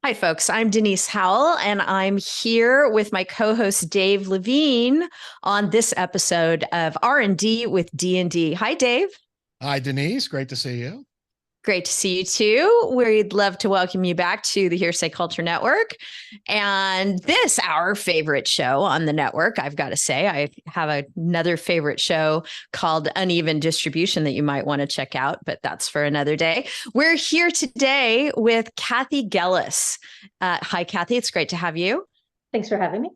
Hi, folks. I'm Denise Howell, and I'm here with my co-host Dave Levine on this episode of R&D with D&D. Hi, Dave. Hi, Denise. Great to see you. Great to see you too. We'd love to welcome you back to the Hearsay Culture Network. And this, our favorite show on the network, I've got to say, I have another favorite show called Uneven Distribution that you might want to check out, but that's for another day. We're here today with Kathy Gellis. Hi, Kathy. It's great to have you. Thanks for having me.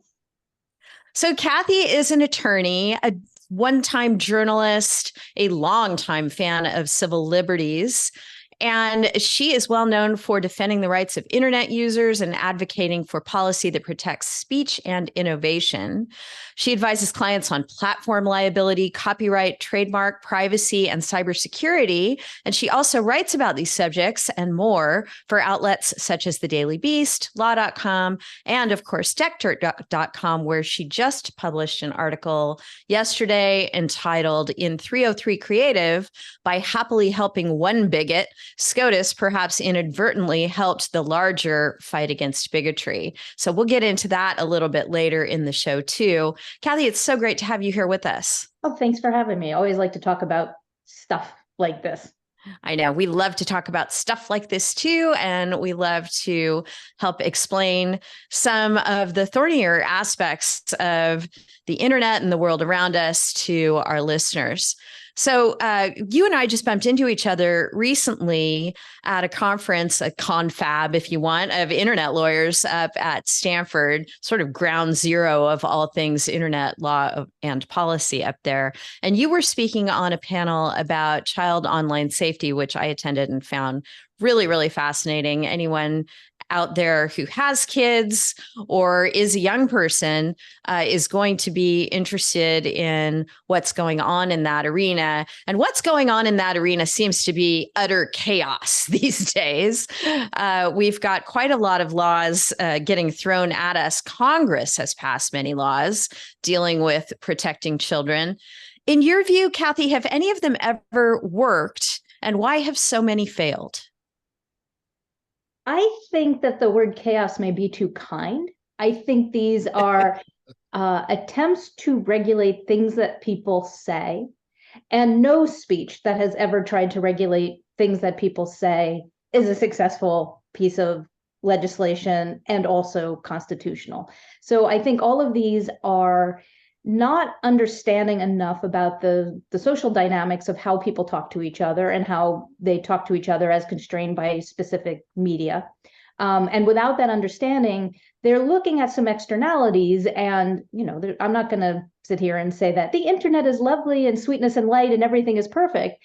So Kathy is an attorney, a one-time journalist, a longtime fan of civil liberties. And she is well known for defending the rights of internet users and advocating for policy that protects speech and innovation. She advises clients on platform liability, copyright, trademark, privacy, and cybersecurity. And she also writes about these subjects and more for outlets such as The Daily Beast, Law.com, and of course, TechDirt.com, where she just published an article yesterday entitled In 303 Creative, by happily helping one bigot, SCOTUS perhaps inadvertently helped the larger fight against bigotry. So we'll get into that a little bit later in the show too. Kathy, it's so great to have you here with us. Oh, thanks for having me. I always like to talk about stuff like this. I know we love to talk about stuff like this too, and we love to help explain some of the thornier aspects of the internet and the world around us to our listeners. So you and I just bumped into each other recently at a conference, a confab, if you want, of internet lawyers up at Stanford, sort of ground zero of all things internet law and policy up there. And you were speaking on a panel about child online safety, which I attended and found really, really fascinating. Anyone out there who has kids or is a young person is going to be interested in what's going on in that arena. And what's going on in that arena seems to be utter chaos these days. We've got quite a lot of laws getting thrown at us. Congress has passed many laws dealing with protecting children. In your view, Kathy, have any of them ever worked? And why have so many failed? I think that the word chaos may be too kind. I think these are attempts to regulate things that people say, and no speech that has ever tried to regulate things that people say is a successful piece of legislation and also constitutional. So I think all of these are not understanding enough about the social dynamics of how people talk to each other and how they talk to each other as constrained by specific media. And without that understanding, they're looking at some externalities. And, I'm not going to sit here and say that the internet is lovely and sweetness and light and everything is perfect.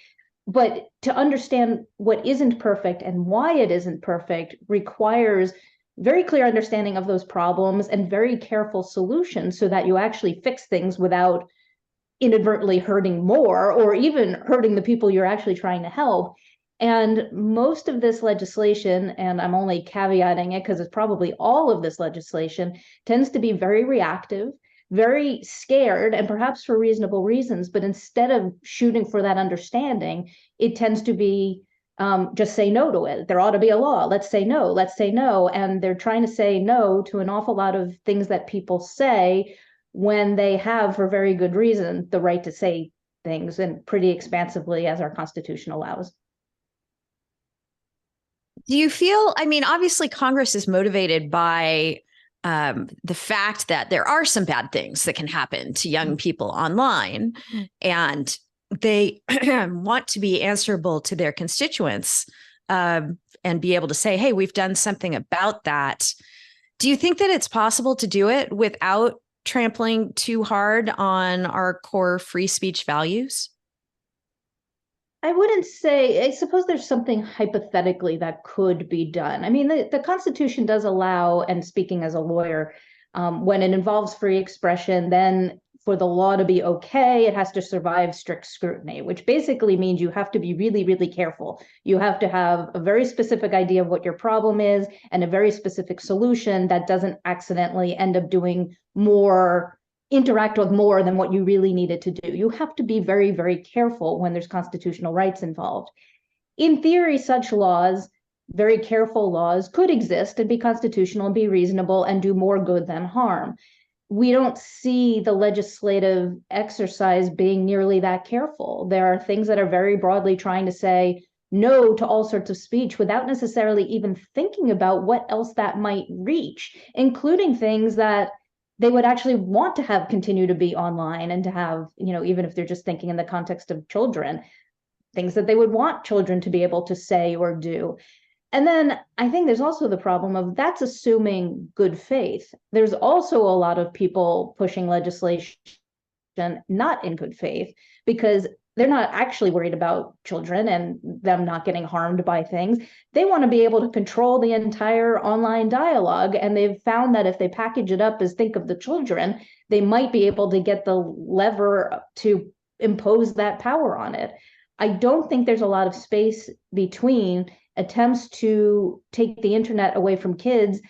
But to understand what isn't perfect and why it isn't perfect requires very clear understanding of those problems and very careful solutions so that you actually fix things without inadvertently hurting more or even hurting the people you're actually trying to help. And most of this legislation, and I'm only caveating it because it's probably all of this legislation, tends to be very reactive, very scared, and perhaps for reasonable reasons. But instead of shooting for that understanding, it tends to be just say no to it. There ought to be a law. Let's say no. Let's say no. And they're trying to say no to an awful lot of things that people say when they have, for very good reason, the right to say things, and pretty expansively as our Constitution allows. Do you feel, obviously Congress is motivated by the fact that there are some bad things that can happen to young people online, and they want to be answerable to their constituents and be able to say, hey, we've done something about that. Do you think that it's possible to do it without trampling too hard on our core free speech values? I wouldn't say, I suppose there's something hypothetically that could be done. I mean, the Constitution does allow, and speaking as a lawyer, when it involves free expression, then for the law to be okay, it has to survive strict scrutiny, which basically means you have to be really, really careful. You have to have a very specific idea of what your problem is and a very specific solution that doesn't accidentally end up doing more, interact with more than what you really needed to do. You have to be very, very careful when there's constitutional rights involved. In theory, such laws very careful laws could exist and be constitutional and be reasonable and do more good than harm. We don't see the legislative exercise being nearly that careful. There are things that are very broadly trying to say no to all sorts of speech without necessarily even thinking about what else that might reach, including things that they would actually want to have continue to be online and to have, even if they're just thinking in the context of children, things that they would want children to be able to say or do. And then I think there's also the problem of that's assuming good faith. There's also a lot of people pushing legislation not in good faith because they're not actually worried about children and them not getting harmed by things. They want to be able to control the entire online dialogue. And they've found that if they package it up as think of the children, they might be able to get the lever to impose that power on it. I don't think there's a lot of space between attempts to take the internet away from kids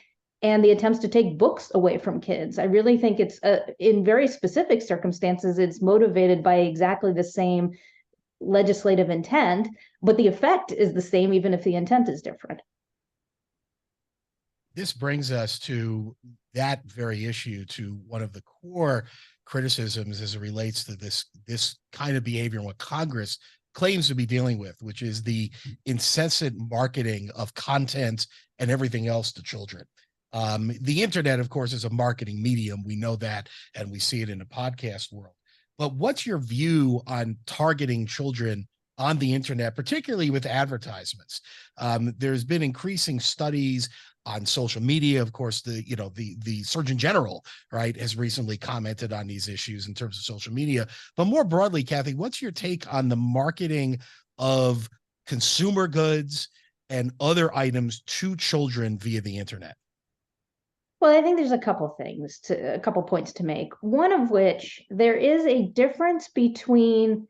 and the attempts to take books away from kids. I really think it's in very specific circumstances, it's motivated by exactly the same legislative intent, but the effect is the same, even if the intent is different. This brings us to that very issue, to one of the core criticisms as it relates to this kind of behavior and what Congress claims to be dealing with, which is the incessant marketing of content and everything else to children. The internet, of course, is a marketing medium. We know that, and we see it in the podcast world. But what's your view on targeting children on the internet, particularly with advertisements? There's been increasing studies on social media. Of course, the Surgeon General, right, has recently commented on these issues in terms of social media. But more broadly, Kathy, what's your take on the marketing of consumer goods and other items to children via the internet? Well, I think there's a couple points to make. One of which, there is a difference between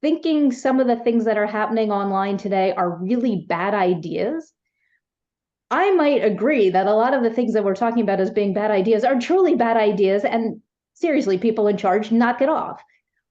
thinking some of the things that are happening online today are really bad ideas. I might agree that a lot of the things that we're talking about as being bad ideas are truly bad ideas, and seriously, people in charge, knock it off.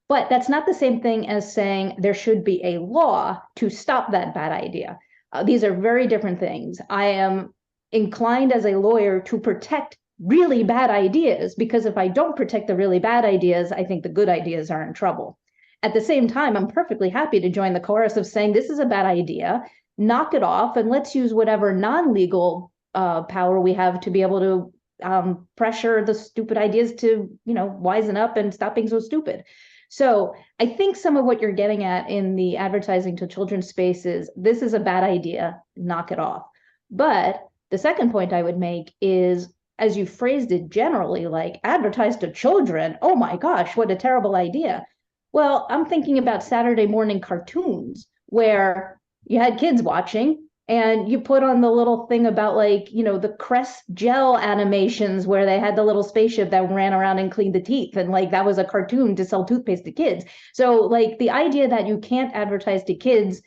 But that's not the same thing as saying there should be a law to stop that bad idea. These are very different things. I am inclined as a lawyer to protect really bad ideas, because if I don't protect the really bad ideas, I think the good ideas are in trouble. At the same time, I'm perfectly happy to join the chorus of saying this is a bad idea, knock it off, and let's use whatever non-legal power we have to be able to pressure the stupid ideas to, wisen up and stop being so stupid. So I think some of what you're getting at in the advertising to children space is this is a bad idea, knock it off. But the second point I would make is, as you phrased it generally, like advertise to children, oh my gosh, what a terrible idea. Well, I'm thinking about Saturday morning cartoons where you had kids watching and you put on the little thing about the Crest gel animations where they had the little spaceship that ran around and cleaned the teeth. And that was a cartoon to sell toothpaste to kids. So the idea that you can't advertise to kids,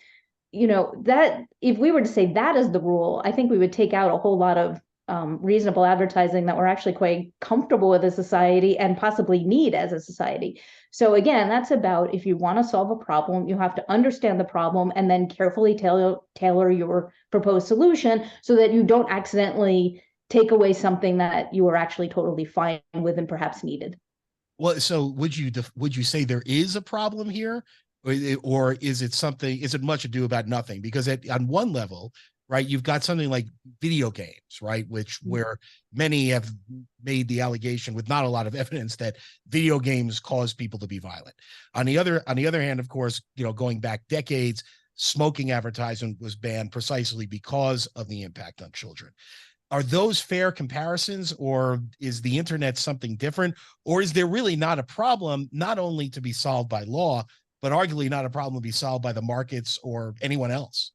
that if we were to say that is the rule, I think we would take out a whole lot of reasonable advertising that we're actually quite comfortable with as a society and possibly need as a society. So again, that's about, if you want to solve a problem, you have to understand the problem and then carefully tailor your proposed solution so that you don't accidentally take away something that you are actually totally fine with and perhaps needed. Well, so would you say there is a problem here, or is it much ado about nothing? Because on one level, right, you've got something like video games, right, where many have made the allegation with not a lot of evidence that video games cause people to be violent. On the other hand, of course, going back decades, smoking advertisement was banned precisely because of the impact on children. Are those fair comparisons, or is the internet something different? Or is there really not a problem, not only to be solved by law, but arguably not a problem to be solved by the markets or anyone else?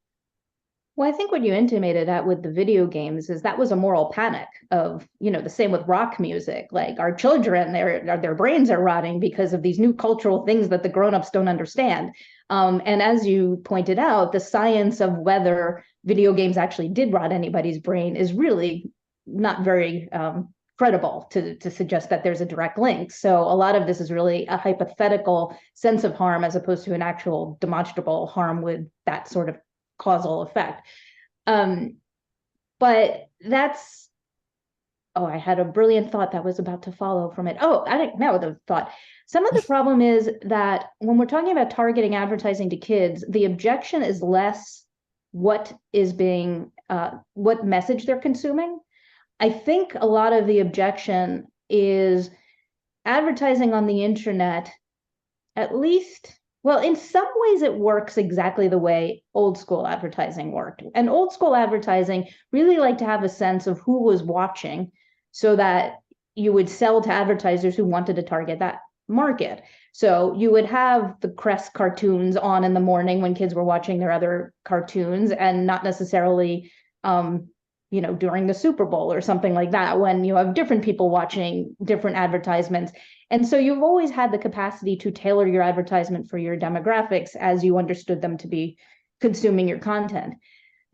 Well, I think what you intimated at with the video games is that was a moral panic of, the same with rock music. Like our children, their brains are rotting because of these new cultural things that the grownups don't understand. And as you pointed out, the science of whether video games actually did rot anybody's brain is really not very credible to suggest that there's a direct link. So a lot of this is really a hypothetical sense of harm as opposed to an actual demonstrable harm with that sort of causal effect. But that's, oh, I had a brilliant thought that was about to follow from it. Oh, I didn't know the thought. Some of the problem is that when we're talking about targeting advertising to kids, the objection is less what is being, what message they're consuming. I think a lot of the objection is advertising on the internet, at least, well, in some ways it works exactly the way old school advertising worked. And old school advertising really liked to have a sense of who was watching so that you would sell to advertisers who wanted to target that market. So you would have the Crest cartoons on in the morning when kids were watching their other cartoons, and not necessarily during the Super Bowl or something like that, when you have different people watching different advertisements. And so you've always had the capacity to tailor your advertisement for your demographics as you understood them to be consuming your content.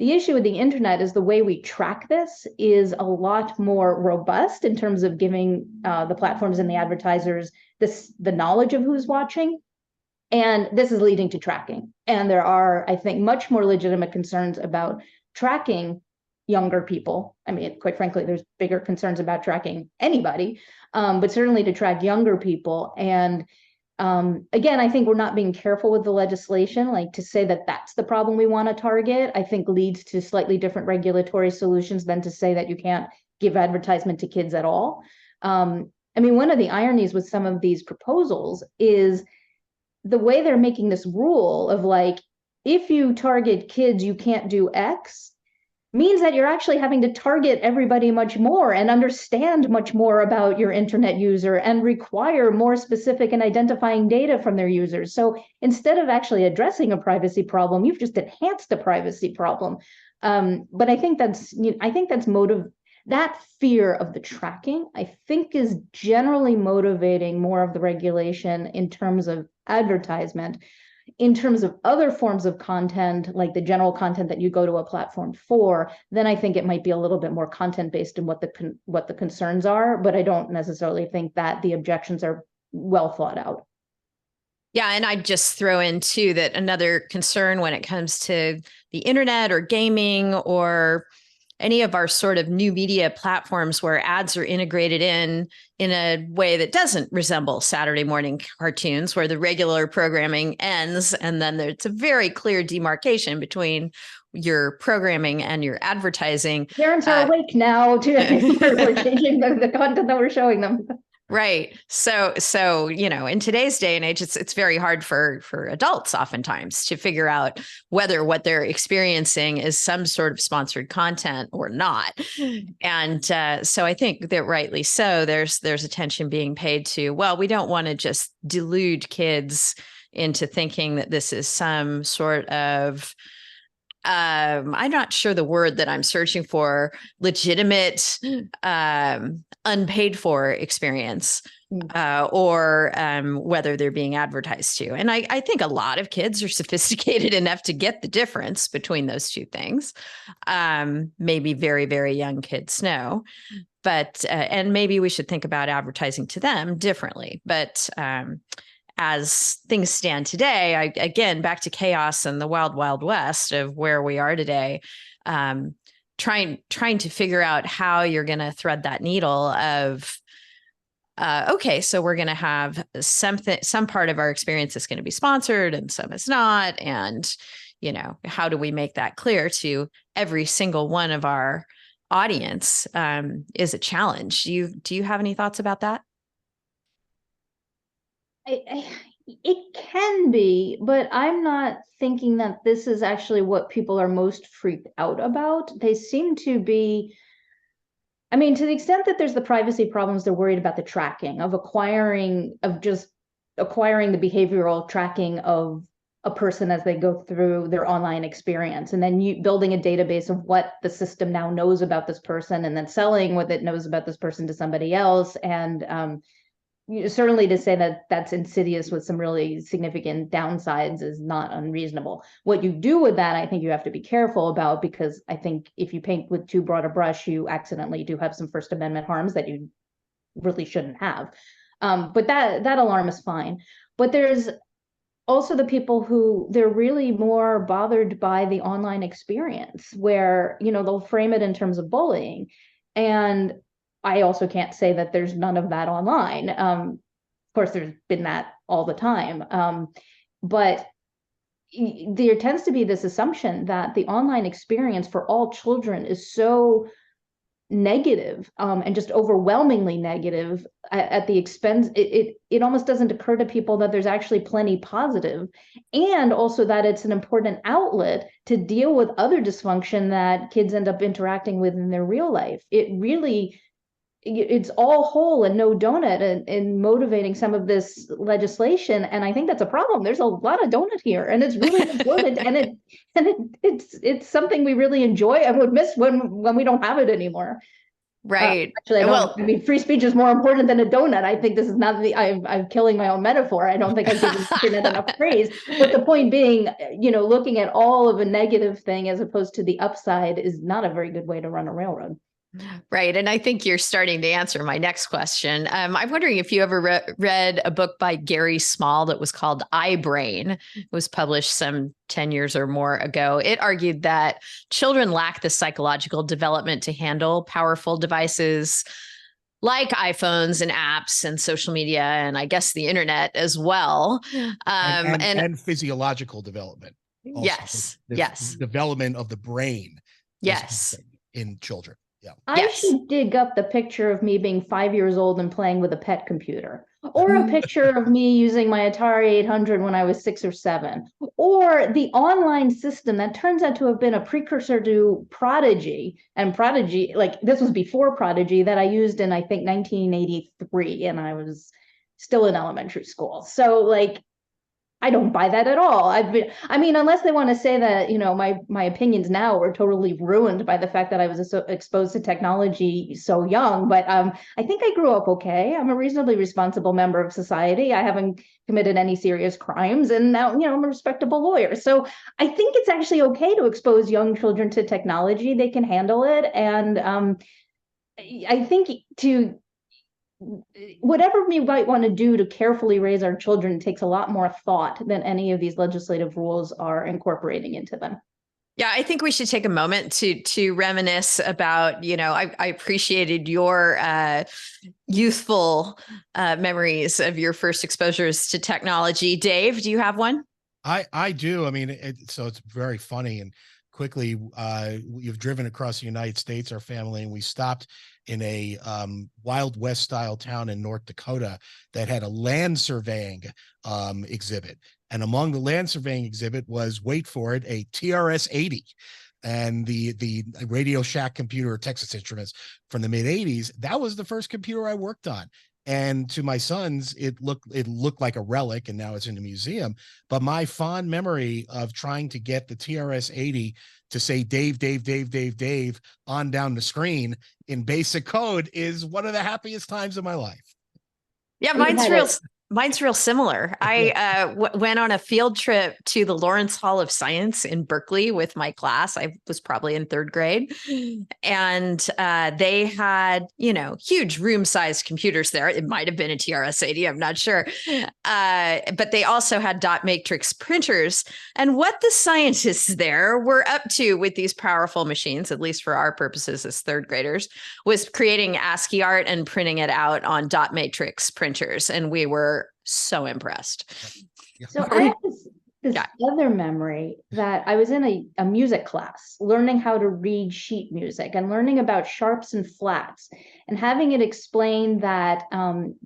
The issue with the internet is the way we track this is a lot more robust in terms of giving the platforms and the advertisers the knowledge of who's watching. And this is leading to tracking. And there are, I think, much more legitimate concerns about tracking younger people. I mean, quite frankly, there's bigger concerns about tracking anybody, but certainly to track younger people. And again, I think we're not being careful with the legislation. Like, to say that that's the problem we want to target, I think leads to slightly different regulatory solutions than to say that you can't give advertisement to kids at all. I mean, one of the ironies with some of these proposals is the way they're making this rule of, like, if you target kids, you can't do X, means that you're actually having to target everybody much more and understand much more about your internet user and require more specific and identifying data from their users. So instead of actually addressing a privacy problem, you've just enhanced the privacy problem. But I think that's that fear of the tracking, I think, is generally motivating more of the regulation in terms of advertisement. In terms of other forms of content, like the general content that you go to a platform for, then I think it might be a little bit more content-based in what the concerns are, but I don't necessarily think that the objections are well thought out. Yeah, and I'd just throw in too that another concern when it comes to the internet or gaming or any of our sort of new media platforms where ads are integrated in a way that doesn't resemble Saturday morning cartoons, where the regular programming ends and then there's a very clear demarcation between your programming and your advertising. Parents are awake now to we're changing the content that we're showing them. Right. So, in today's day and age, it's very hard for adults oftentimes to figure out whether what they're experiencing is some sort of sponsored content or not. And so I think that rightly so, there's attention being paid to, well, we don't want to just delude kids into thinking that this is some sort of I'm not sure the word that I'm searching for, legitimate, unpaid for experience, or whether they're being advertised to. And I think a lot of kids are sophisticated enough to get the difference between those two things. Maybe very, very young kids know, but and maybe we should think about advertising to them differently. But as things stand today, again, back to chaos and the wild, wild west of where we are today, trying to figure out how you're going to thread that needle of, okay, so we're going to have some part of our experience is going to be sponsored and some is not. And, how do we make that clear to every single one of our audience is a challenge. Do you have any thoughts about that? It can be, but I'm not thinking that this is actually what people are most freaked out about. They seem to be, I mean, to the extent that there's the privacy problems, they're worried about the tracking of acquiring the behavioral tracking of a person as they go through their online experience, and then you building a database of what the system now knows about this person, and then selling what it knows about this person to somebody else. And certainly to say that that's insidious with some really significant downsides is not unreasonable. What you do with that, I think you have to be careful about, because I think if you paint with too broad a brush, you accidentally do have some First Amendment harms that you really shouldn't have. But that alarm is fine. But there's also the people who they're really more bothered by the online experience where, they'll frame it in terms of bullying. And I also can't say that there's none of that online. Of course, there's been that all the time. But there tends to be this assumption that the online experience for all children is so negative, and just overwhelmingly negative at the expense. It almost doesn't occur to people that there's actually plenty positive, and also that it's an important outlet to deal with other dysfunction that kids end up interacting with in their real life. It's all whole and no donut in motivating some of this legislation. And I think that's a problem. There's a lot of donut here, and it's really important. It's something we really enjoy and would miss when we don't have it anymore. Right. Actually, I mean, free speech is more important than a donut. I think this is not I'm killing my own metaphor. I don't think I give the internet enough praise. But the point being, looking at all of a negative thing as opposed to the upside is not a very good way to run a railroad. Right. And I think you're starting to answer my next question. I'm wondering if you ever read a book by Gary Small that was called iBrain. It was published some 10 years or more ago. It argued that children lack the psychological development to handle powerful devices like iPhones and apps and social media, and I guess the internet as well. And physiological development. Also. Yes. Development of the brain. Yes. In children. Yeah. I should dig up the picture of me being 5 years old and playing with a pet computer, or a picture of me using my Atari 800 when I was 6 or 7, or the online system that turns out to have been a precursor to Prodigy. And Prodigy, like this was before Prodigy, that I used in, I think, 1983, and I was still in elementary school. So like, I don't buy that at all. Unless they want to say that, my opinions now were totally ruined by the fact that I was so exposed to technology so young. But I think I grew up okay. I'm a reasonably responsible member of society. I haven't committed any serious crimes, and now, I'm a respectable lawyer. So I think it's actually okay to expose young children to technology. They can handle it. And I think whatever we might want to do to carefully raise our children takes a lot more thought than any of these legislative rules are incorporating into them. Yeah, I think we should take a moment to reminisce about, I appreciated your youthful memories of your first exposures to technology. Dave, do you have one? I do. I mean, so it's very funny. And quickly, you've driven across the United States, our family, and we stopped in a Wild West style town in North Dakota that had a land surveying exhibit. And among the land surveying exhibit was, wait for it, a TRS-80. And the Radio Shack computer, or Texas Instruments from the mid 80s, that was the first computer I worked on. And to my sons, it looked like a relic, and now it's in a museum. But my fond memory of trying to get the TRS-80 to say Dave, Dave, Dave, Dave, Dave on down the screen in basic code is one of the happiest times of my life. Yeah, mine's real similar. I went on a field trip to the Lawrence Hall of Science in Berkeley with my class. I was probably in 3rd grade. And they had, huge room-sized computers there. It might have been a TRS-80, I'm not sure. But they also had dot matrix printers. And what the scientists there were up to with these powerful machines, at least for our purposes as 3rd graders, was creating ASCII art and printing it out on dot matrix printers. And we were so impressed. So I have this other memory that I was in a music class learning how to read sheet music and learning about sharps and flats, and having it explained that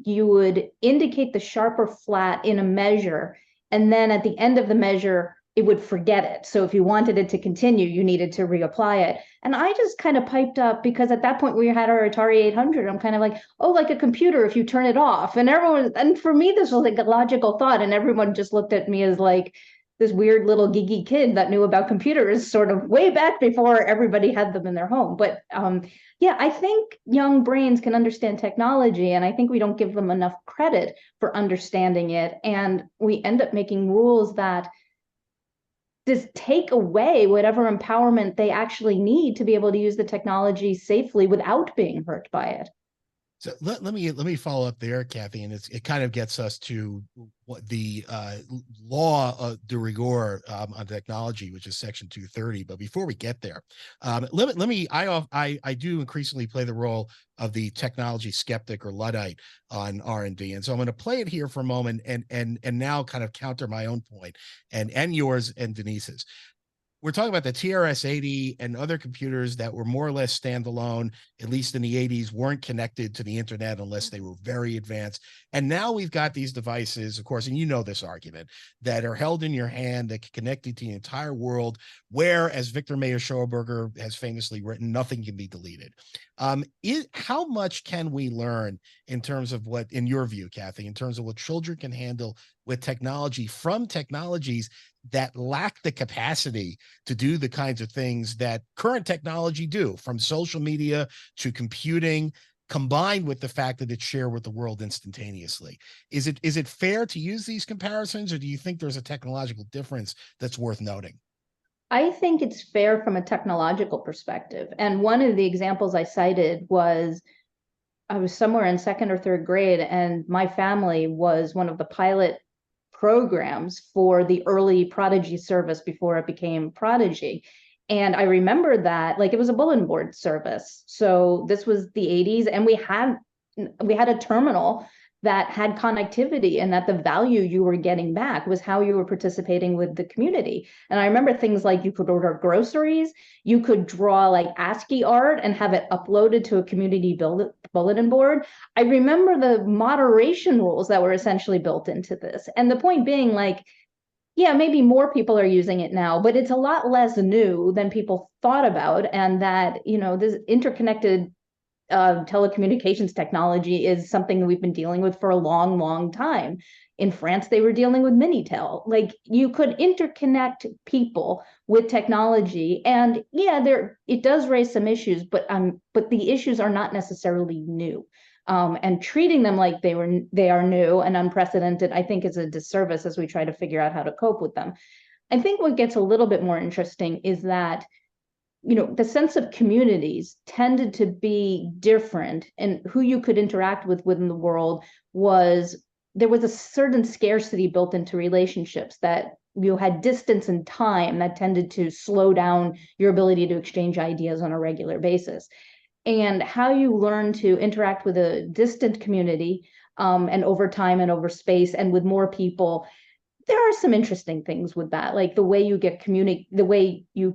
you would indicate the sharp or flat in a measure, and then at the end of the measure it would forget it. So if you wanted it to continue, you needed to reapply it. And I just kind of piped up, because at that point we had our Atari 800. I'm kind of like, oh, like a computer if you turn it off. And for me, this was like a logical thought. And everyone just looked at me as like this weird little geeky kid that knew about computers sort of way back before everybody had them in their home. But yeah, I think young brains can understand technology, and I think we don't give them enough credit for understanding it. And we end up making rules that just take away whatever empowerment they actually need to be able to use the technology safely without being hurt by it. So let me follow up there, Kathy, and it kind of gets us to what the law de rigueur on technology, which is Section 230. But before we get there, I do increasingly play the role of the technology skeptic or Luddite on R&D, and so I'm going to play it here for a moment and now kind of counter my own point and yours and Denise's. We're talking about the TRS-80 and other computers that were more or less standalone, at least in the 80s, weren't connected to the internet unless they were very advanced. And now we've got these devices, of course, and you know this argument, that are held in your hand, that can connect you to the entire world, where, as Victor Mayer Schauberger has famously written, nothing can be deleted. How much can we learn in terms of what, in your view, Kathy, in terms of what children can handle with technology from technologies that lack the capacity to do the kinds of things that current technology do, from social media to computing, combined with the fact that it's shared with the world instantaneously? Is it fair to use these comparisons, or do you think there's a technological difference that's worth noting? I think it's fair from a technological perspective. And one of the examples I cited was I was somewhere in second or third grade, and my family was one of the pilot programs for the early Prodigy service before it became Prodigy. And I remember that like it was a bulletin board service. So this was the 80s, and we had a terminal that had connectivity, and that the value you were getting back was how you were participating with the community. And I remember things like you could order groceries, you could draw like ASCII art and have it uploaded to a community bulletin board. I remember the moderation rules that were essentially built into this. And the point being, like, yeah, maybe more people are using it now, but it's a lot less new than people thought about. And that, this interconnected telecommunications technology is something we've been dealing with for a long, long time. In France, they were dealing with Minitel. Like, you could interconnect people with technology, and yeah, it does raise some issues, but the issues are not necessarily new. And treating them like they are new and unprecedented, I think, is a disservice as we try to figure out how to cope with them. I think what gets a little bit more interesting is that the sense of communities tended to be different, and who you could interact with within the world there was a certain scarcity built into relationships, that you had distance and time that tended to slow down your ability to exchange ideas on a regular basis. And how you learn to interact with a distant community, and over time and over space and with more people, there are some interesting things with that, like the way you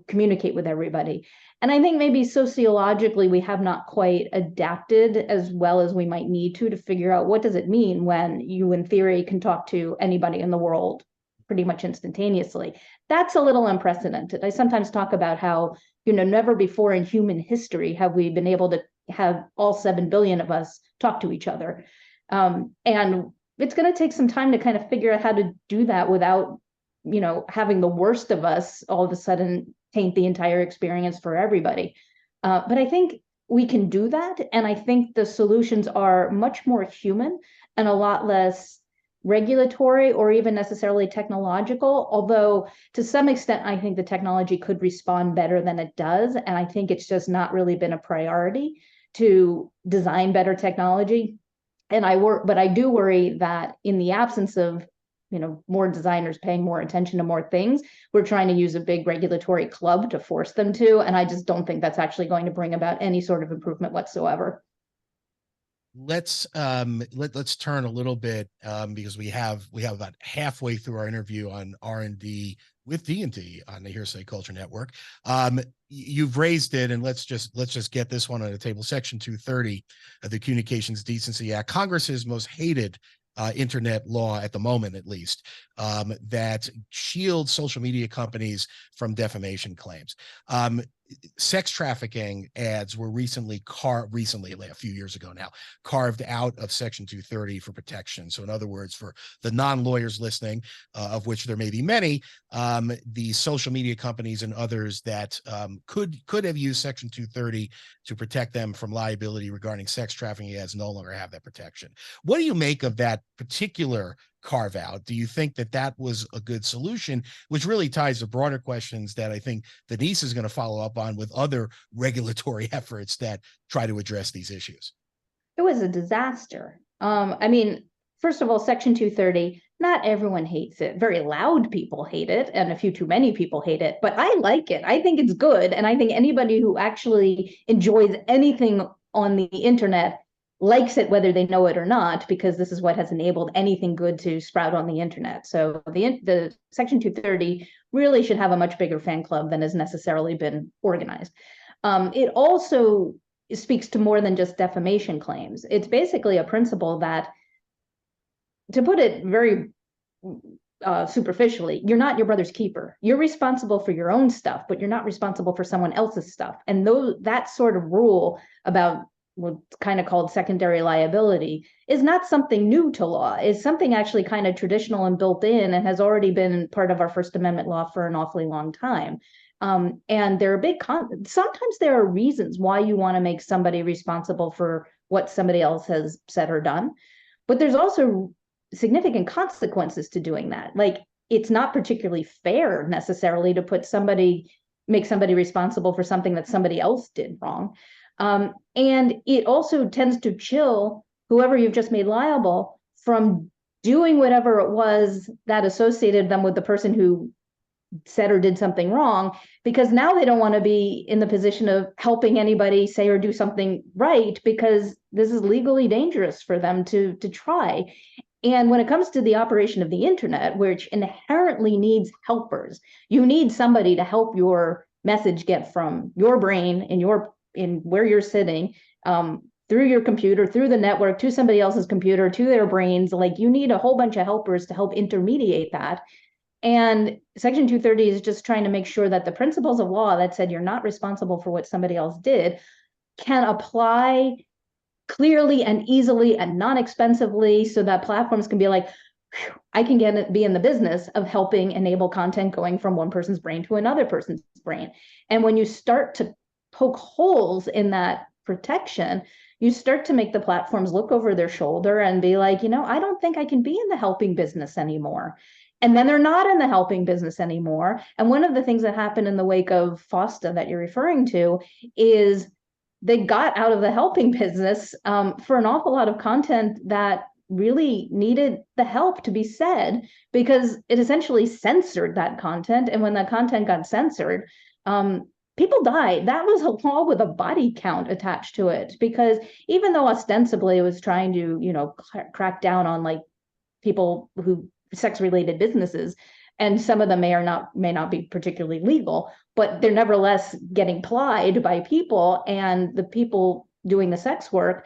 communicate with everybody. And I think maybe sociologically, we have not quite adapted as well as we might need to figure out what does it mean when you, in theory, can talk to anybody in the world pretty much instantaneously. That's a little unprecedented. I sometimes talk about how, never before in human history have we been able to have all 7 billion of us talk to each other. And it's going to take some time to kind of figure out how to do that without, having the worst of us all of a sudden taint the entire experience for everybody. But I think we can do that. And I think the solutions are much more human and a lot less regulatory or even necessarily technological. Although to some extent, I think the technology could respond better than it does. And I think it's just not really been a priority to design better technology. But I do worry that in the absence of, more designers paying more attention to more things, we're trying to use a big regulatory club to force them to. And I just don't think that's actually going to bring about any sort of improvement whatsoever. Let's turn a little bit, because we have about halfway through our interview on R&D with D&D on the Hearsay Culture Network. You've raised it, and let's just get this one on the table. Section 230 of the Communications Decency Act, Congress's most hated internet law at the moment, at least, that shields social media companies from defamation claims. Sex trafficking ads were recently, a few years ago now, carved out of Section 230 for protection. So in other words, for the non-lawyers listening, of which there may be many, the social media companies and others that could have used Section 230 to protect them from liability regarding sex trafficking ads no longer have that protection. What do you make of that particular carve out? Do you think that was a good solution, which really ties to broader questions that I think Denise is going to follow up on with other regulatory efforts that try to address these issues? It was a disaster. I mean, first of all, Section 230, not everyone hates it. Very loud people hate it, and a few too many people hate it, but I like it. I think it's good. And I think anybody who actually enjoys anything on the internet likes it, whether they know it or not, because this is what has enabled anything good to sprout on the internet. So the Section 230 really should have a much bigger fan club than has necessarily been organized. It also speaks to more than just defamation claims. It's basically a principle that, to put it very superficially, you're not your brother's keeper. You're responsible for your own stuff, but you're not responsible for someone else's stuff. And that sort of rule about what's kind of called secondary liability is not something new to law. It's something actually kind of traditional and built in, and has already been part of our First Amendment law for an awfully long time. And there are sometimes there are reasons why you want to make somebody responsible for what somebody else has said or done, but there's also significant consequences to doing that. Like, it's not particularly fair necessarily to make somebody responsible for something that somebody else did wrong. And it also tends to chill whoever you've just made liable from doing whatever it was that associated them with the person who said or did something wrong, because now they don't want to be in the position of helping anybody say or do something right, because this is legally dangerous for them to try. And when it comes to the operation of the internet, which inherently needs helpers, you need somebody to help your message get from your brain in where you're sitting, through your computer, through the network, to somebody else's computer, to their brains. Like, you need a whole bunch of helpers to help intermediate that. And Section 230 is just trying to make sure that the principles of law that said you're not responsible for what somebody else did can apply clearly and easily and non-expensively, so that platforms can be like, I can be in the business of helping enable content going from one person's brain to another person's brain. And when you start to poke holes in that protection, you start to make the platforms look over their shoulder and be like, I don't think I can be in the helping business anymore. And then they're not in the helping business anymore. And one of the things that happened in the wake of FOSTA that you're referring to is they got out of the helping business for an awful lot of content that really needed the help to be said, because it essentially censored that content. And when that content got censored, people died. That was a law with a body count attached to it, because even though ostensibly it was trying to, crack down on like people who sex-related businesses, and some of them may not be particularly legal, but they're nevertheless getting plied by people, and the people doing the sex work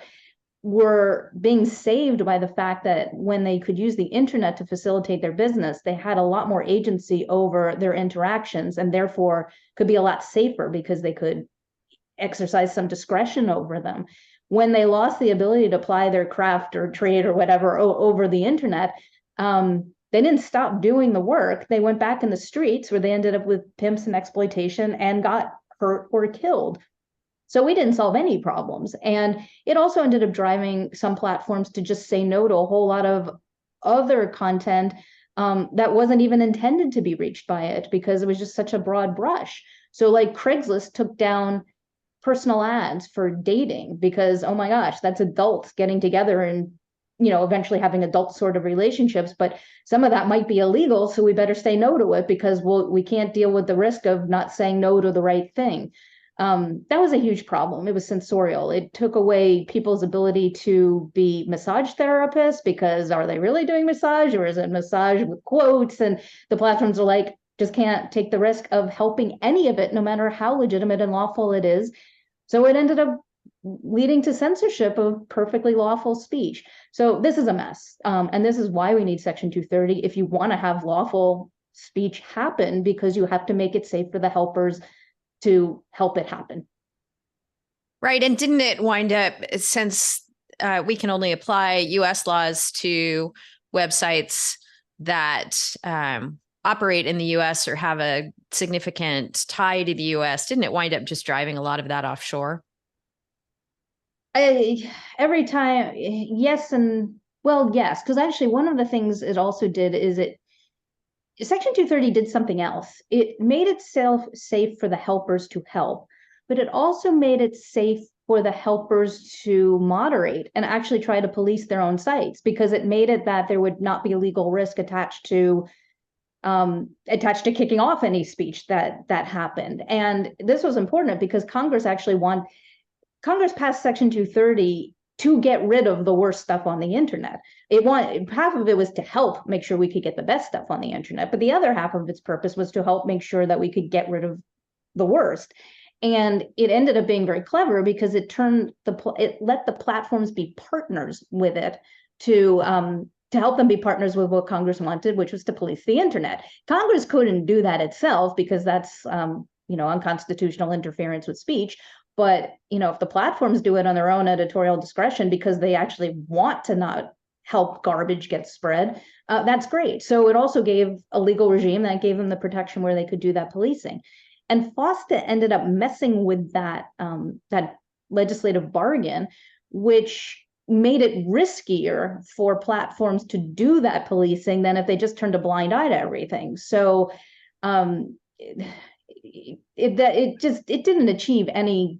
were being saved by the fact that when they could use the internet to facilitate their business, they had a lot more agency over their interactions, and therefore could be a lot safer because they could exercise some discretion over them. When they lost the ability to apply their craft or trade or whatever over the internet, they didn't stop doing the work. They went back in the streets, where they ended up with pimps and exploitation and got hurt or killed. So we didn't solve any problems. And it also ended up driving some platforms to just say no to a whole lot of other content that wasn't even intended to be reached by it, because it was just such a broad brush. So like Craigslist took down personal ads for dating because, oh my gosh, that's adults getting together and eventually having adult sort of relationships, but some of that might be illegal. So we better say no to it, because we can't deal with the risk of not saying no to the right thing. That was a huge problem. It was censorial. It took away people's ability to be massage therapists, because are they really doing massage, or is it massage with quotes? And the platforms are like, just can't take the risk of helping any of it, no matter how legitimate and lawful it is. So it ended up leading to censorship of perfectly lawful speech. So this is a mess. And this is why we need Section 230 if you want to have lawful speech happen, because you have to make it safe for the helpers to help it happen. Right. And didn't it wind up, since we can only apply US laws to websites that operate in the US or have a significant tie to the US, didn't it wind up just driving a lot of that offshore? Every time, yes. And well, yes, because actually one of the things it also did is Section 230 did something else. It made itself safe for the helpers to help, but it also made it safe for the helpers to moderate and actually try to police their own sites, because it made it that there would not be a legal risk attached to kicking off any speech that happened. And this was important because Congress passed Section 230 to get rid of the worst stuff on the internet. Half of it was to help make sure we could get the best stuff on the internet, but the other half of its purpose was to help make sure that we could get rid of the worst. And it ended up being very clever because it let the platforms be partners with it to help them be partners with what Congress wanted, which was to police the internet. Congress couldn't do that itself because that's unconstitutional interference with speech. But if the platforms do it on their own editorial discretion because they actually want to not help garbage get spread, that's great. So it also gave a legal regime that gave them the protection where they could do that policing. And FOSTA ended up messing with that legislative bargain, which made it riskier for platforms to do that policing than if they just turned a blind eye to everything. So it didn't achieve any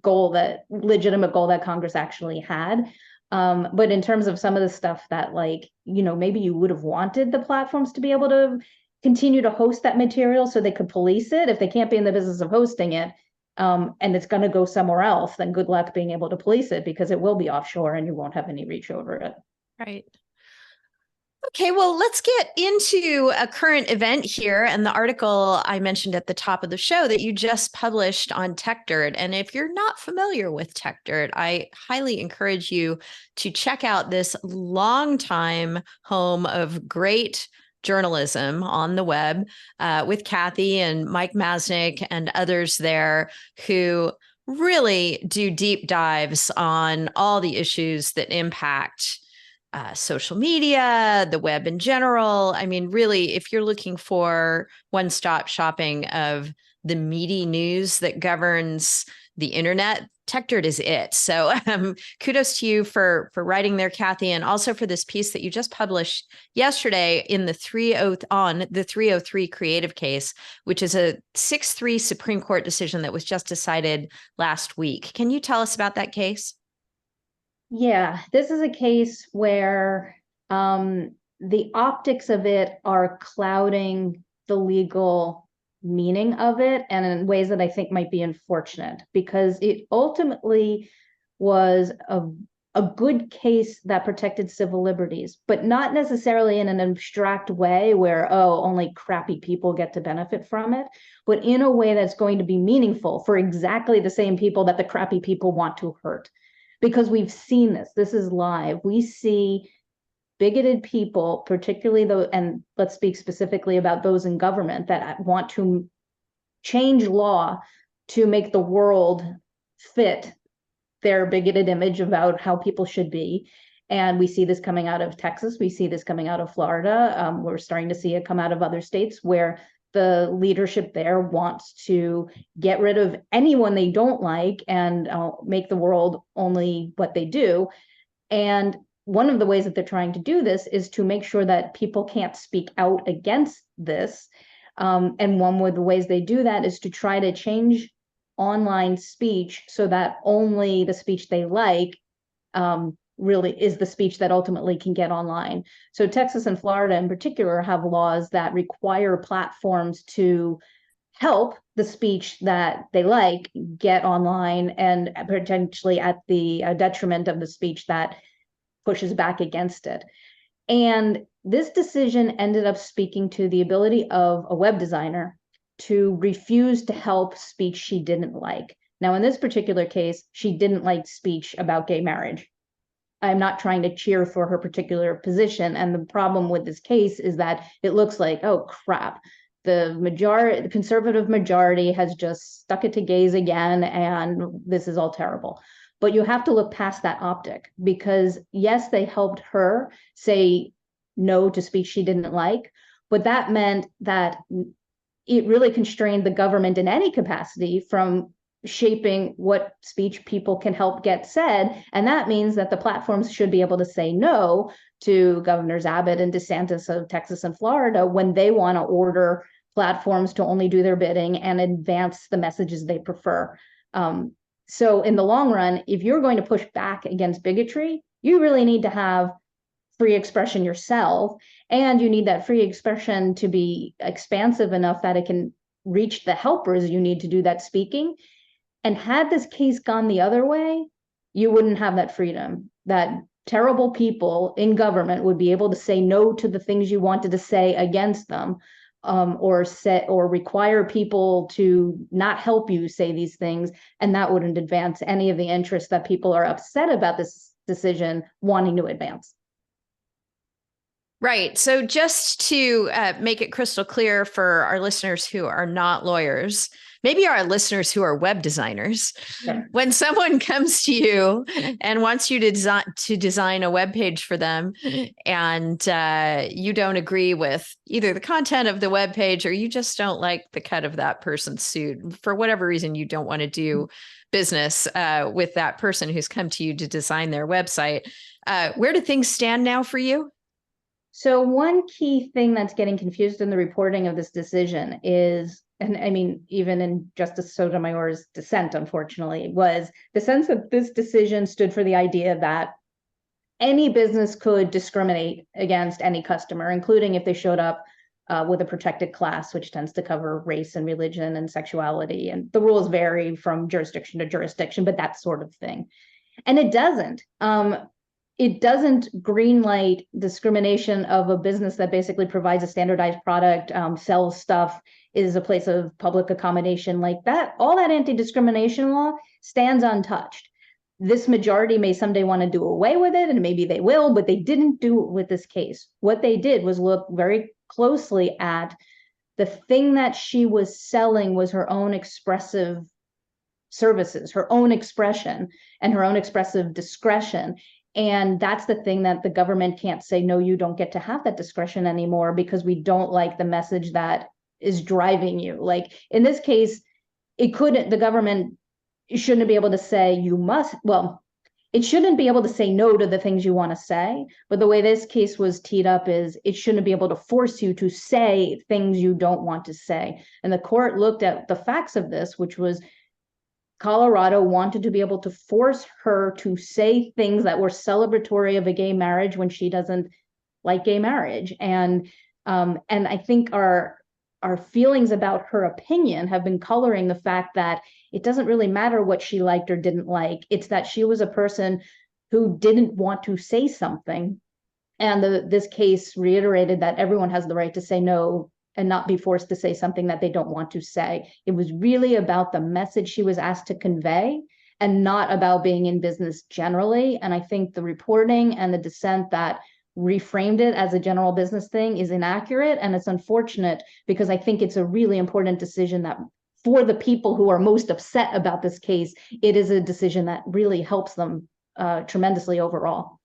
legitimate goal that Congress actually had. But in terms of some of the stuff that maybe you would have wanted the platforms to be able to continue to host that material so they could police it. If they can't be in the business of hosting it, and it's going to go somewhere else, then good luck being able to police it, because it will be offshore and you won't have any reach over it. Right. Okay, well, let's get into a current event here and the article I mentioned at the top of the show that you just published on TechDirt. And if you're not familiar with TechDirt, I highly encourage you to check out this longtime home of great journalism on the web with Kathy and Mike Masnick and others there who really do deep dives on all the issues that impact social media, the web in general. I mean, really, if you're looking for one-stop shopping of the meaty news that governs the internet, TechDirt is it. So kudos to you for writing there, Kathy, and also for this piece that you just published yesterday in the 303 creative case, which is a 6-3 Supreme Court decision that was just decided last week. Can you tell us about that case? Yeah, this is a case where the optics of it are clouding the legal meaning of it, and in ways that I think might be unfortunate, because it ultimately was a good case that protected civil liberties, but not necessarily in an abstract way where, only crappy people get to benefit from it, but in a way that's going to be meaningful for exactly the same people that the crappy people want to hurt. Because we've seen this. This is live. We see bigoted people, particularly and let's speak specifically about those in government that want to change law to make the world fit their bigoted image about how people should be. And we see this coming out of Texas. We see this coming out of Florida. We're starting to see it come out of other states where the leadership there wants to get rid of anyone they don't like and make the world only what they do. And one of the ways that they're trying to do this is to make sure that people can't speak out against this. And one of the ways they do that is to try to change online speech so that only the speech they like really is the speech that ultimately can get online. So Texas and Florida in particular have laws that require platforms to help the speech that they like get online, and potentially at the detriment of the speech that pushes back against it. And this decision ended up speaking to the ability of a web designer to refuse to help speech she didn't like. Now, in this particular case, she didn't like speech about gay marriage. I'm not trying to cheer for her particular position. And the problem with this case is that it looks like, oh crap, the conservative majority has just stuck it to gays again, and this is all terrible. But you have to look past that optic, because yes, they helped her say no to speech she didn't like, but that meant that it really constrained the government in any capacity from shaping what speech people can help get said. And that means that the platforms should be able to say no to Governors Abbott and DeSantis of Texas and Florida when they want to order platforms to only do their bidding and advance the messages they prefer. So in the long run, if you're going to push back against bigotry, you really need to have free expression yourself, and you need that free expression to be expansive enough that it can reach the helpers you need to do that speaking. And had this case gone the other way, you wouldn't have that freedom. That terrible people in government would be able to say no to the things you wanted to say against them, or require people to not help you say these things, and that wouldn't advance any of the interests that people are upset about this decision wanting to advance. Right. So just to make it crystal clear for our listeners who are not lawyers, maybe our listeners who are web designers, Sure. When someone comes to you and wants you to design a web page for them, and you don't agree with either the content of the web page, or you just don't like the cut of that person's suit, for whatever reason, you don't want to do business with that person who's come to you to design their website, where do things stand now for you? So one key thing that's getting confused in the reporting of this decision is, and I mean, even in Justice Sotomayor's dissent, unfortunately, was the sense that this decision stood for the idea that any business could discriminate against any customer, including if they showed up with a protected class, which tends to cover race and religion and sexuality. And the rules vary from jurisdiction to jurisdiction, but that sort of thing. And it doesn't. It doesn't greenlight discrimination of a business that basically provides a standardized product, sells stuff, is a place of public accommodation like that. All that anti-discrimination law stands untouched. This majority may someday want to do away with it, and maybe they will, but they didn't do it with this case. What they did was look very closely at the thing that she was selling was her own expressive services, her own expression, and her own expressive discretion. And that's the thing that the government can't say, no, you don't get to have that discretion anymore because we don't like the message that is driving you. Like in this case, the government shouldn't be able to say you must, well, it shouldn't be able to say no to the things you want to say. But the way this case was teed up is it shouldn't be able to force you to say things you don't want to say. And the court looked at the facts of this, which was Colorado wanted to be able to force her to say things that were celebratory of a gay marriage when she doesn't like gay marriage. And I think our feelings about her opinion have been coloring the fact that it doesn't really matter what she liked or didn't like. It's that she was a person who didn't want to say something. And this case reiterated that everyone has the right to say no and not be forced to say something that they don't want to say. It was really about the message she was asked to convey and not about being in business generally. And I think the reporting and the dissent that reframed it as a general business thing is inaccurate. And it's unfortunate because I think it's a really important decision that for the people who are most upset about this case, it is a decision that really helps them tremendously overall.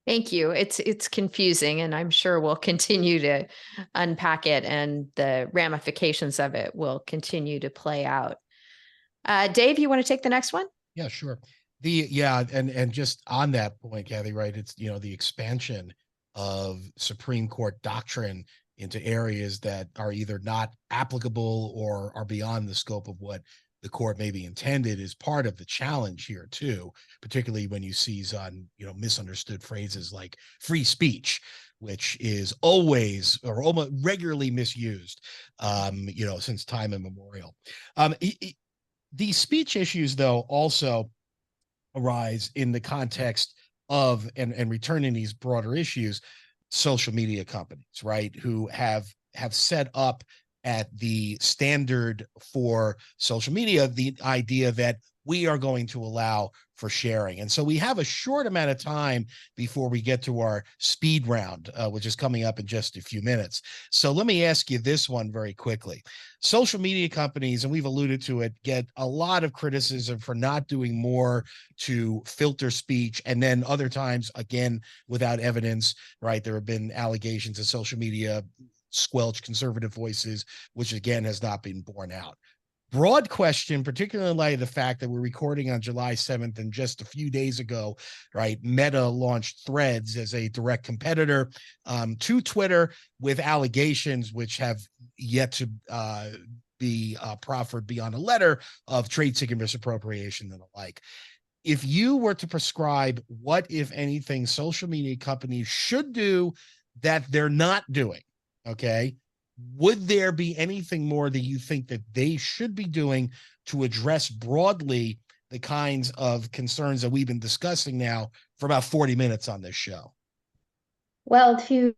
Thank you. It's confusing, and I'm sure we'll continue to unpack it, and the ramifications of it will continue to play out. Dave, you want to take the next one? Yeah, sure. And just on that point, Kathy, right? It's, the expansion of Supreme Court doctrine into areas that are either not applicable or are beyond the scope of what the court maybe intended is part of the challenge here too, particularly when you seize on, misunderstood phrases like free speech, which is always or almost regularly misused, since time immemorial. These speech issues, though, also arise in the context of, and returning these broader issues, social media companies, right, who have set up at the standard for social media the idea that we are going to allow for sharing. And so we have a short amount of time before we get to our speed round, which is coming up in just a few minutes. So let me ask you this one very quickly. Social media companies, and we've alluded to it, get a lot of criticism for not doing more to filter speech. And then other times, again, without evidence, right? There have been allegations of social media squelch conservative voices, which again has not been borne out. Broad question, particularly in light of the fact that we're recording on July 7th, and just a few days ago, right, Meta launched Threads as a direct competitor to Twitter with allegations which have yet to be proffered beyond a letter of trade secret misappropriation and the like. If you were to prescribe what, if anything, social media companies should do that they're not doing, okay, would there be anything more that you think that they should be doing to address broadly the kinds of concerns that we've been discussing now for about 40 minutes on this show? Well, to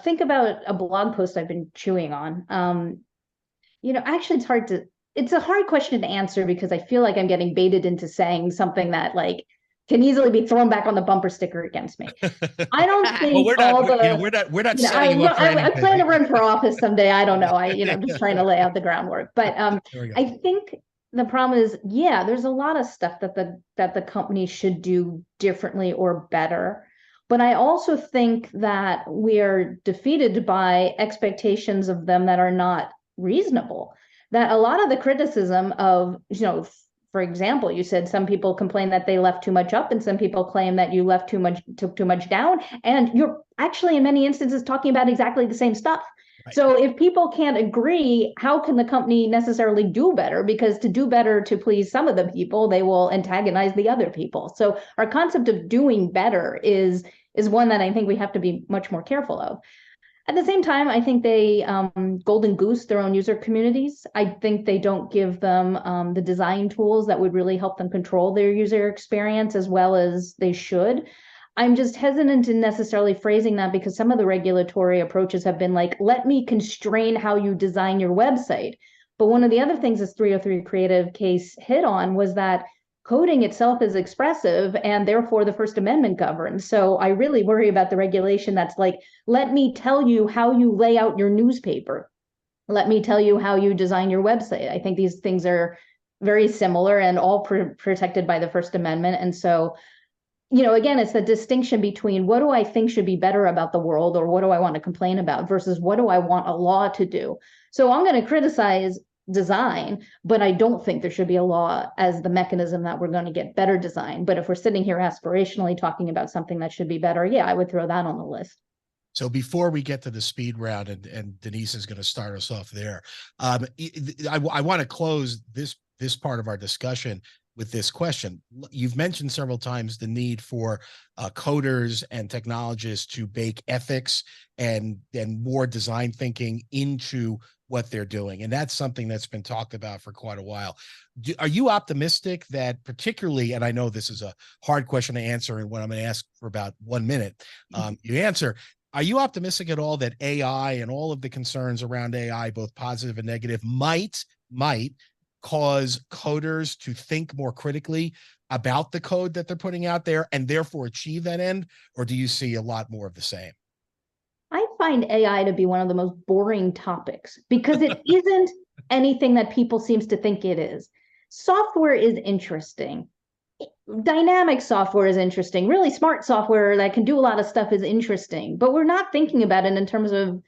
think about a blog post I've been chewing on, actually it's a hard question to answer because I feel like I'm getting baited into saying something that like can easily be thrown back on the bumper sticker against me. I don't think well, we're not setting you up for anything. I plan to run for office someday. I don't know. I'm just trying to lay out the groundwork. But I think the problem is, yeah, there's a lot of stuff that the company should do differently or better. But I also think that we are defeated by expectations of them that are not reasonable. That a lot of the criticism of, for example, you said some people complain that they left too much up and some people claim that you took too much down. And you're actually in many instances talking about exactly the same stuff. Right. So if people can't agree, how can the company necessarily do better? Because to do better to please some of the people, they will antagonize the other people. So our concept of doing better is one that I think we have to be much more careful of. At the same time, I think they golden goose their own user communities. I think they don't give them the design tools that would really help them control their user experience as well as they should. I'm just hesitant in necessarily phrasing that because some of the regulatory approaches have been like, let me constrain how you design your website. But one of the other things this 303 Creative case hit on was that coding itself is expressive and therefore the First Amendment governs. So I really worry about the regulation that's like, let me tell you how you lay out your newspaper. Let me tell you how you design your website. I think these things are very similar and all protected by the First Amendment. And so, again, it's the distinction between what do I think should be better about the world or what do I want to complain about versus what do I want a law to do. So I'm going to criticize design, but I don't think there should be a law as the mechanism that we're going to get better design. But if we're sitting here aspirationally talking about something that should be better, yeah, I would throw that on the list. So before we get to the speed round, and Denise is going to start us off there, I want to close this part of our discussion with this question. You've mentioned several times the need for coders and technologists to bake ethics and more design thinking into what they're doing. And that's something that's been talked about for quite a while. Are you optimistic that particularly, and I know this is a hard question to answer and what I'm going to ask for about 1 minute, you answer, are you optimistic at all that AI and all of the concerns around AI, both positive and negative, might cause coders to think more critically about the code that they're putting out there and therefore achieve that end? Or do you see a lot more of the same? I find AI to be one of the most boring topics because it isn't anything that people seems to think it is. Software is interesting. Dynamic software is interesting. Really smart software that can do a lot of stuff is interesting, but we're not thinking about it in terms of,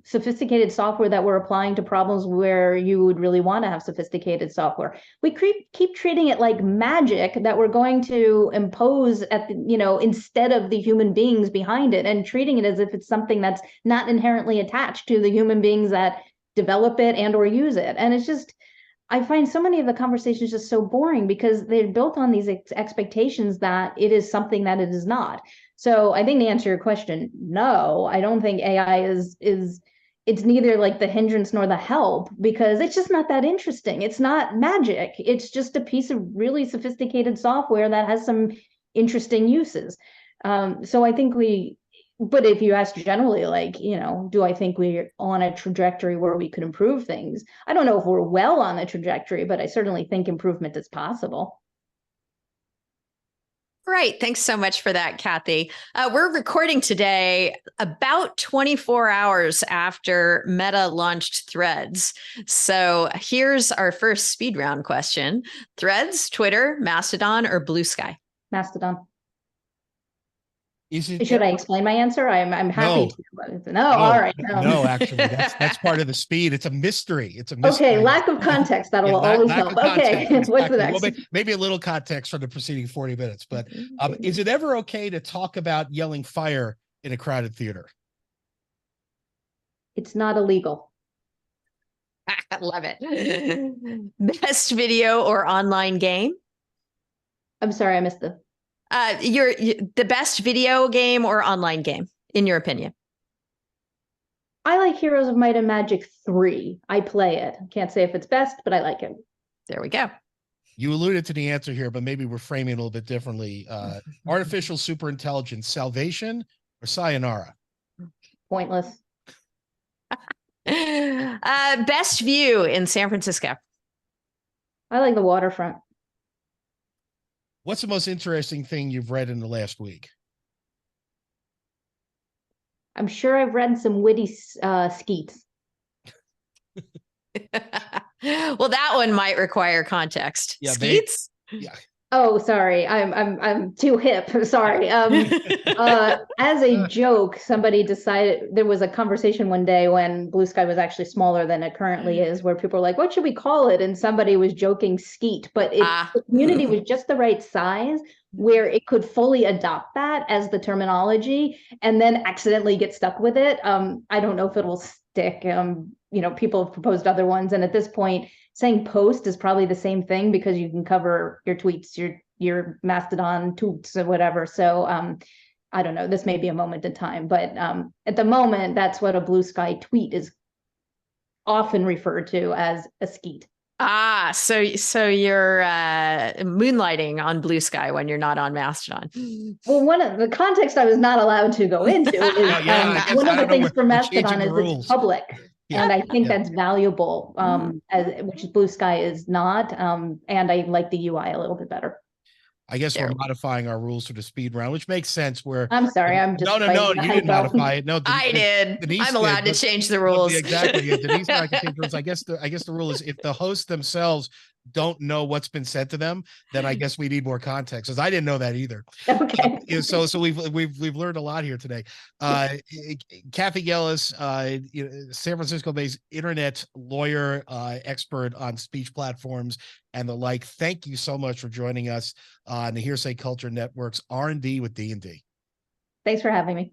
sophisticated software that we're applying to problems where you would really want to have sophisticated software. We keep treating it like magic that we're going to impose at the, instead of the human beings behind it, and treating it as if it's something that's not inherently attached to the human beings that develop it and or use it. And it's just, I find so many of the conversations just so boring because they're built on these expectations that it is something that it is not. So I think to answer your question, no, I don't think AI is it's neither like the hindrance nor the help because it's just not that interesting. It's not magic. It's just a piece of really sophisticated software that has some interesting uses. So I think but if you ask generally, like, do I think we're on a trajectory where we could improve things? I don't know if we're well on the trajectory, but I certainly think improvement is possible. Right. Thanks so much for that, Kathy. We're recording today about 24 hours after Meta launched Threads. So here's our first speed round question. Threads, Twitter, Mastodon, or Blue Sky? Mastodon. Should I explain my answer? I'm happy to. No, all right. No, actually, that's part of the speed. It's a mystery. It's a mystery. Okay, lack of context. That'll always help. Okay, exactly. What's the next? Well, maybe a little context from the preceding 40 minutes. But is it ever okay to talk about yelling fire in a crowded theater? It's not illegal. I love it. Best video or online game? I'm sorry, I missed the. The best video game or online game, in your opinion? I like Heroes of Might and Magic 3. I play it. Can't say if it's best, but I like it. There we go. You alluded to the answer here, but maybe we're framing it a little bit differently. Artificial superintelligence, salvation or sayonara? Pointless. Best view in San Francisco? I like the waterfront. What's the most interesting thing you've read in the last week? I'm sure I've read some witty skeets. Well, that one might require context. Yeah, Skeets? Yeah. Oh, sorry. I'm too hip. Sorry. As a joke, somebody decided there was a conversation one day when Blue Sky was actually smaller than it currently is, where people were like, "What should we call it?" And somebody was joking skeet, but the community was just the right size where it could fully adopt that as the terminology and then accidentally get stuck with it. I don't know if it will stick. People have proposed other ones, and at this point, saying post is probably the same thing because you can cover your tweets, your Mastodon toots or whatever. So I don't know. This may be a moment in time, but at the moment, that's what a Blue Sky tweet is often referred to as a skeet. So you're moonlighting on Blue Sky when you're not on Mastodon. Well, one of the context I was not allowed to go into is one of the things for Mastodon is it's public. Yeah, and I think that's valuable, which Blue Sky is not. And I like the UI a little bit better. I guess we're modifying our rules to the speed round, which makes sense. I'm sorry, I'm just no, you didn't modify it. No, I did. Denise I'm allowed to change the rules. Exactly. Yeah, Denise and I can change rules. I guess the rule is if the hosts themselves don't know what's been said to them, then I guess we need more context. Because I didn't know that either. Okay. So we've learned a lot here today. Kathy Gellis, San Francisco-based internet lawyer, expert on speech platforms and the like. Thank you so much for joining us on the Hearsay Culture Network's R&D with D&D. Thanks for having me.